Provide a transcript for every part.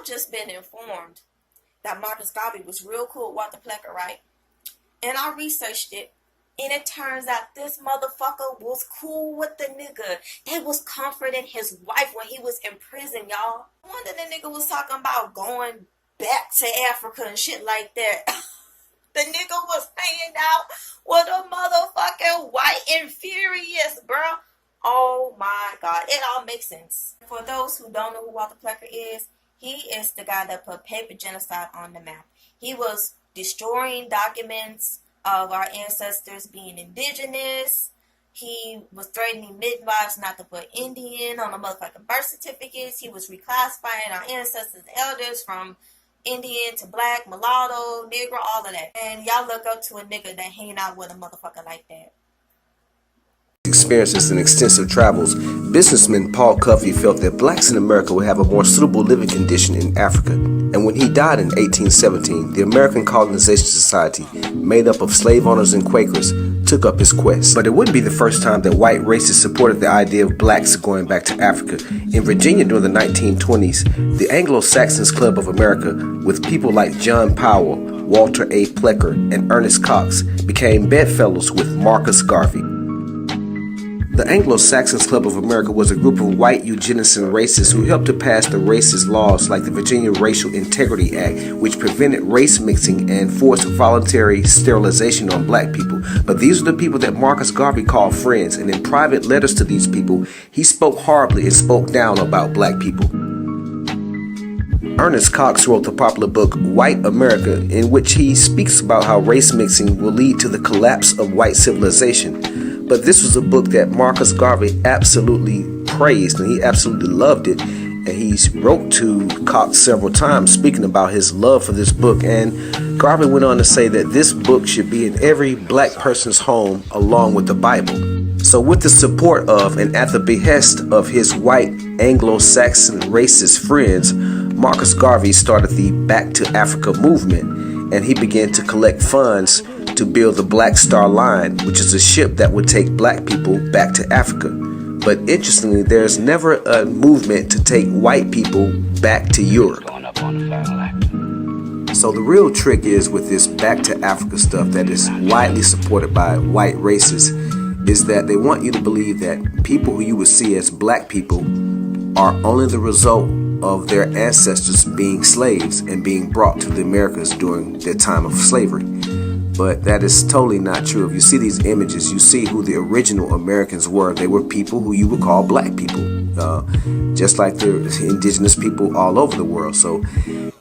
I've just been informed that Marcus Garvey was real cool with Walter Plecker, right? And I researched it, and it turns out this motherfucker was cool with the nigga. They was comforting his wife when he was in prison, y'all. No wonder the nigga was talking about going back to Africa and shit like that. The nigga was hanging out with a motherfucking white and furious, bro. Oh my God, it all makes sense. For those who don't know who Walter Plecker is, he is the guy that put paper genocide on the map. He was destroying documents of our ancestors being indigenous. He was threatening midwives not to put Indian on the motherfucking birth certificates. He was reclassifying our ancestors' elders from Indian to black, mulatto, negro, all of that. And y'all look up to a nigga that hanging out with a motherfucker like that. Experiences and extensive travels, businessman Paul Covey felt that blacks in America would have a more suitable living condition in Africa. And when he died in 1817, the American Colonization Society, made up of slave owners and Quakers, took up his quest. But it wouldn't be the first time that white racists supported the idea of blacks going back to Africa. In Virginia during the 1920s, the Anglo-Saxons Club of America, with people like John Powell, Walter A. Plecker, and Ernest Cox, became bedfellows with Marcus Garvey. The Anglo-Saxons Club of America was a group of white eugenician racists who helped to pass the racist laws like the Virginia Racial Integrity Act, which prevented race mixing and forced voluntary sterilization on black people. But these are the people that Marcus Garvey called friends, and in private letters to these people, he spoke horribly and spoke down about black people. Ernest Cox wrote the popular book White America, in which he speaks about how race mixing will lead to the collapse of white civilization. But this was a book that Marcus Garvey absolutely praised, and he absolutely loved it. And he wrote to Cox several times speaking about his love for this book. And Garvey went on to say that this book should be in every black person's home along with the Bible. So with the support of and at the behest of his white Anglo-Saxon racist friends, Marcus Garvey started the Back to Africa movement, and he began to collect funds to build the Black Star Line, which is a ship that would take black people back to Africa. But interestingly, there's never a movement to take white people back to Europe. So the real trick is with this Back to Africa stuff that is widely supported by white racists is that they want you to believe that people who you would see as black people are only the result of their ancestors being slaves and being brought to the Americas during their time of slavery. But that is totally not true. If you see these images, you see who the original Americans were. They were people who you would call black people, just like the indigenous people all over the world. So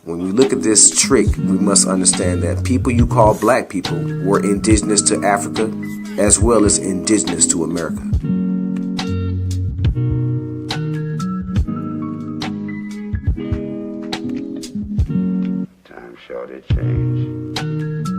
when we look at this trick, we must understand that people you call black people were indigenous to Africa as well as indigenous to America. Time sure did change.